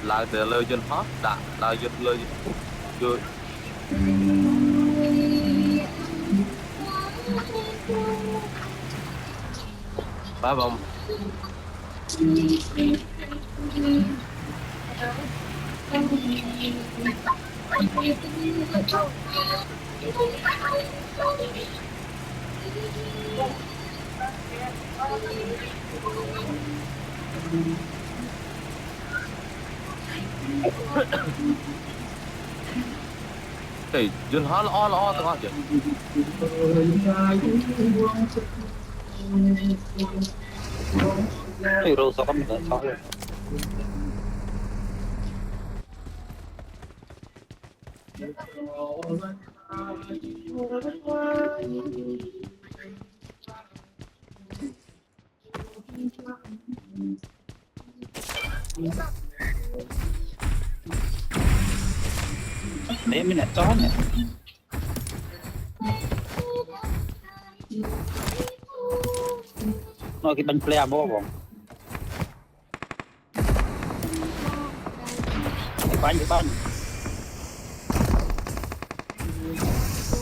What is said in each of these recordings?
là từ lời dân hót đã là dân lời rồi ba vòng thì dân hót lo tao chứ Hero sao không được sao được. Đấy mới là chó nhỉ. Nói cái bánh plea bó bỏng. Cái bánh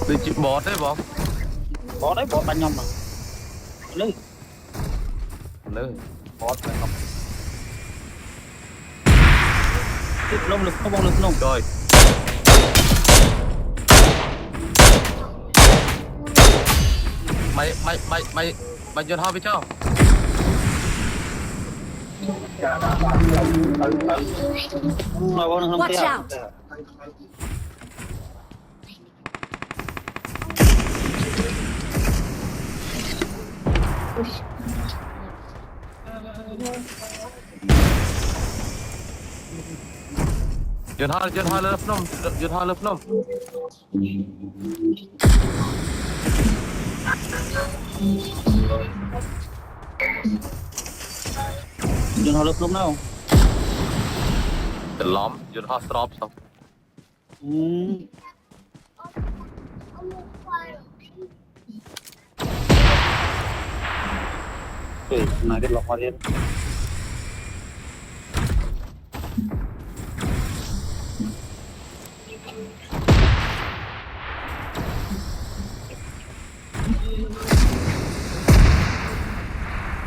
đi chịu bọt đấy bọt bó đấy bó bánh nhom mà lư bọt này không lực nó bong lực nông rồi mày dân hót với cháu nói bong lực nông Watch out. dân hót lớp nôm đừng hỏi lực nông nào. từ lõm dân hót drop xong Này cái lọc hoa điên.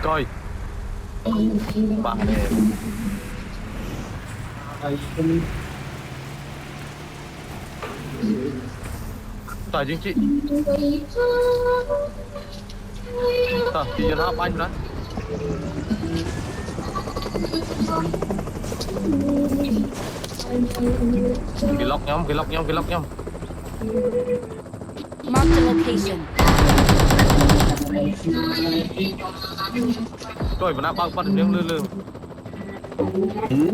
coi bạn này tại chính trị thì dân hót anh đấy cái lọc nhóm Mark the location. rồi mà bao quát được lư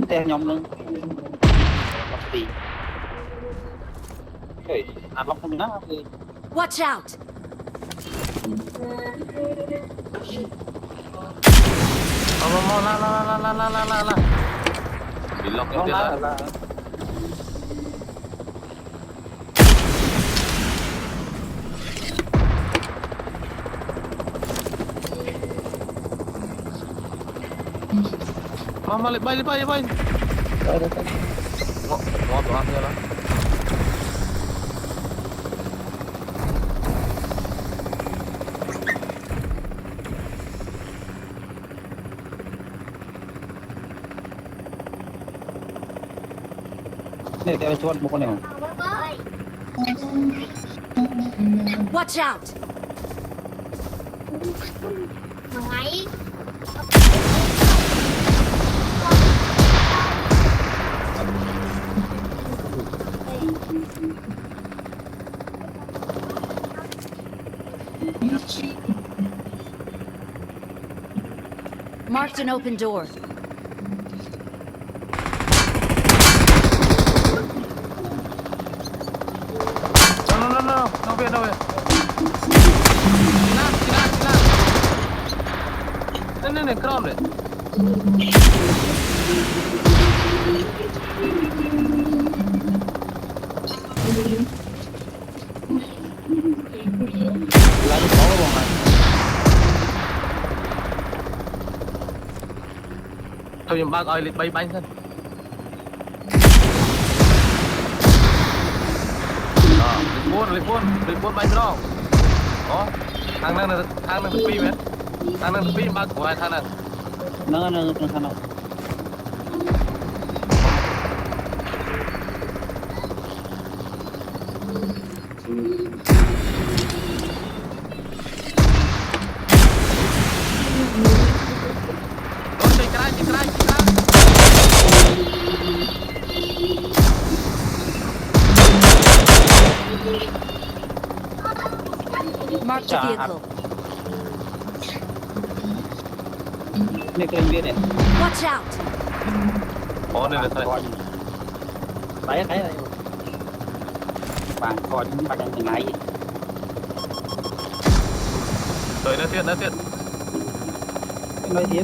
Theo nhóm nữa. Bọc gì. Ăn lọc không đó. Watch out. mau la bị lọc nhóm tiền là Mama bay Đây. ngon tụi ăn lắm Này theo chuột một con này. Watch out. Máy Marked an open door. No, đâu về. Này, crown này. Lá nó có cái bọn này. tôi nhầm bác ơi lịch bay bánh thân lịch buôn bánh đó có thằng năng phi mẹ thằng năng phi bác của ai thằng năng nó thằng nào chạy cái này Marked a vehicle. này cái viên này Watch out! có nên là thôi đấy cái này bạn coi chúng bạn đang ngày rồi nó tiết nói tiếp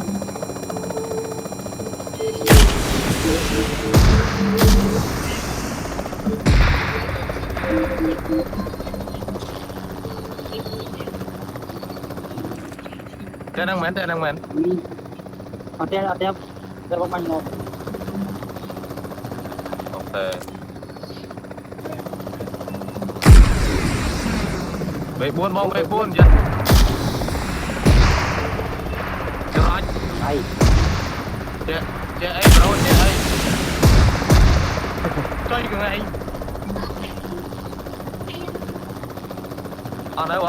cái đang mến ở đây bóng banh một ok về buôn mong về buôn vậy rồi đây chị ấy rồi chị ấy chơi cái này ở đây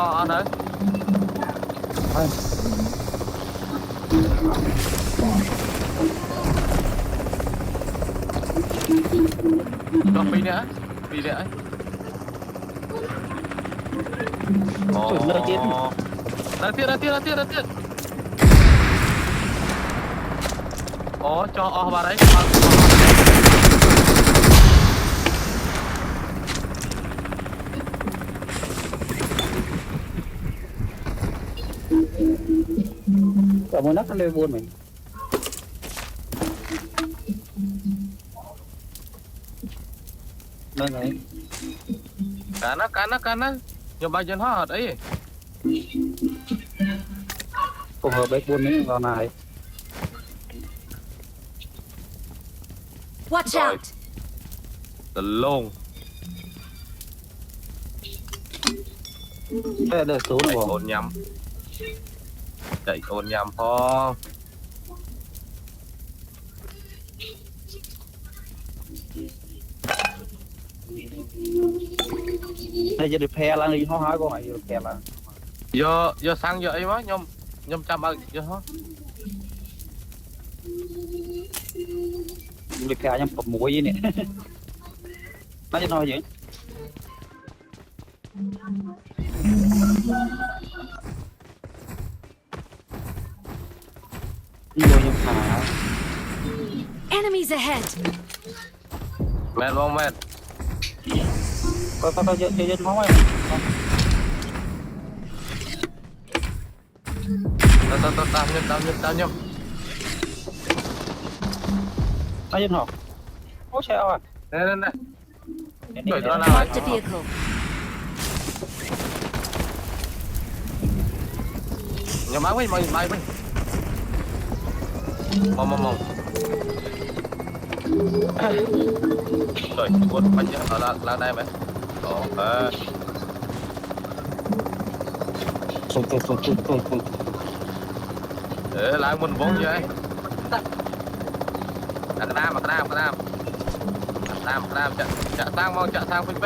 cho phi nữa chuẩn nơi chết ra tiết cho vào đấy ở một nắp nó lên buồn mình nơi này cá nó nhưng bao giờ hết ấy cùng hợp với buồn mấy con này Watch Rồi. out! luôn đây là số chạy của ôn nhắm phong đây giờ được phe là đi hóa con này phe là giờ sang giờ ấy quá nhom chăm ơi giờ hết được phe nhầm cặp mũi vậy nè nói cho nói vậy đi vô nhầm thả Enemies ahead! mệt không mệt coi chơi máu ấy tao nhầm nói dân học có xe à này Đuổi nó nào Marked a vehicle. nhà máy với mày với mong rồi buôn bánh ở là đây mày ok xuống để lại mình vốn vậy cái nam chả sang phình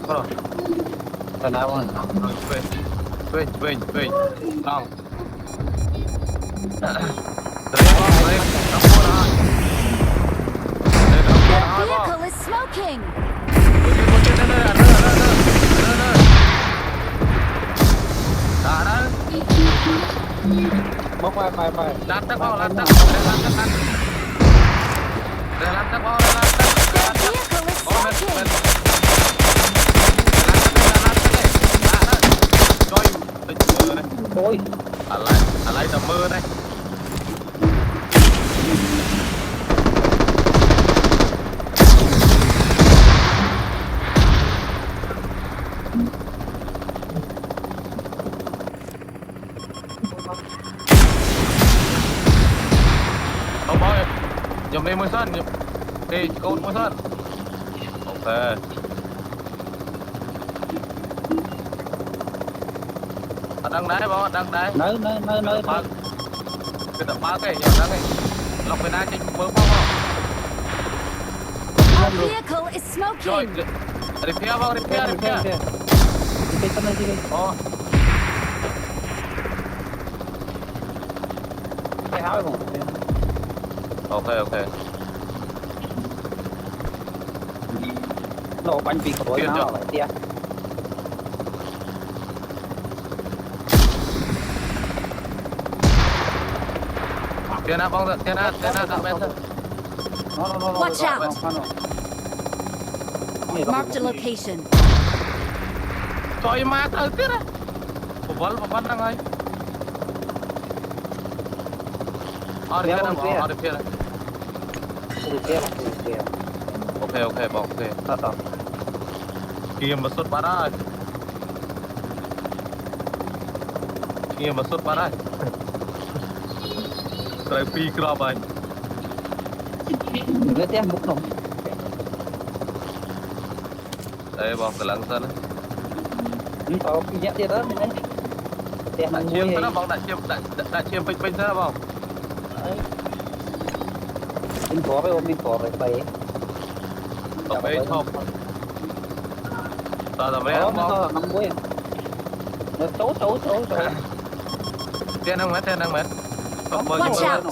cross cái nào mà phình xong That vehicle is smoking! bóc vai Lan tắc vào That vehicle is smoking! ôi lấy tầm mưa đây nhầm đi môi sơn đi câu môi sơn ok đang đáy bó đang đáy nơi cái tập ba cái nhầm đang này lọc bên ai trên bớ bó Our vehicle is rồi smoking. repair bang repair cái con này gì cái áo không ok lộ bánh vì có nào lại tia tiền nào bong tiền nào tạm bên thôi Watch out. Marked a location. trời má tới tiết á một vấn đang ấy repair đang bỏ repair này ok bong ok kia mà xuất bát ai kia mà xuất bát ai rồi phi crop anh người tia múc nồng đây bong cái lăng sân có cái nhẹ tia đó này tia đã nắng chiêm mùi nó bong đã chiêm pin thế bong mình có cái ôm mình có cái bầy ok không tao làm đấy nó bong nằm mùi nó xấu tiền đang mệt Watch out.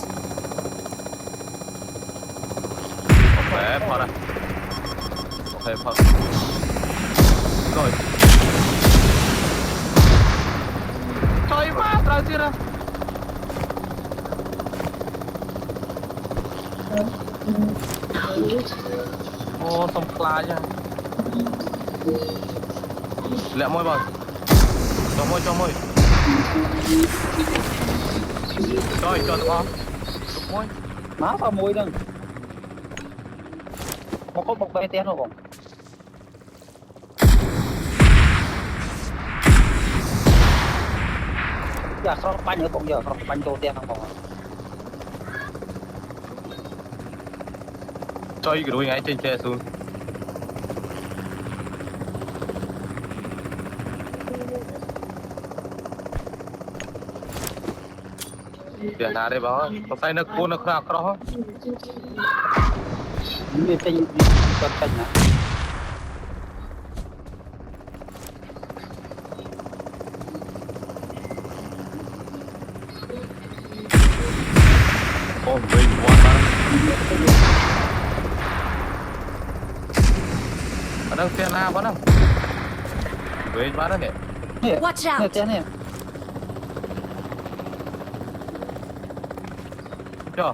ok phật à ok phật rồi trời má ra chưa ra ô xong fly nha lẹ môi bờ cho môi rồi cho tụi con môi má vào mùi đừng có một bầy tia nó không giờ sao bánh nữa cũng giờ sao bánh đồ tia không còn chơi cái đuôi ngay trên xe xuống tiền nào đây bó có tay nó cuốn nó khạc đó như tinh con tinh hả ôi mình quá ta ở đâu tiền nào bó đâu về bán đó nè Watch nè out. tia nè cho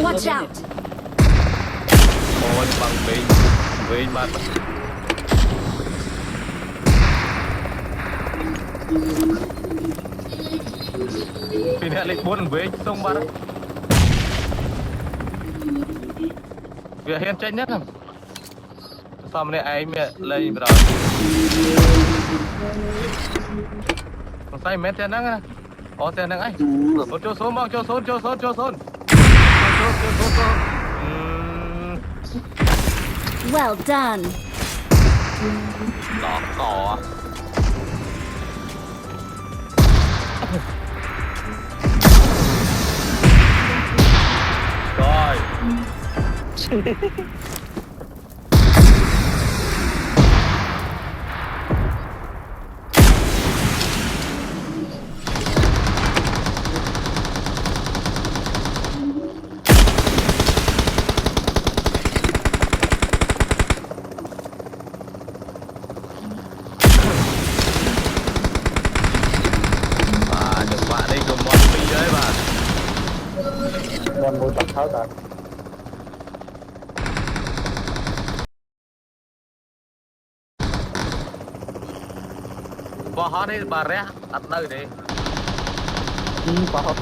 Watch out. ôi bằng về bán thì nè lịch 4 về sông bán về hiện tranh nhất không sao mà này anh mẹ lên rồi tay mẹ tiền năng à có tiền năng ấy cho số mong cho số Well done. đỏ cỏ rồi được bạn đi cùng một phi đấy mà con mùi bật tháo ra bỏ hết đi bà rẽ đặt nơi đi có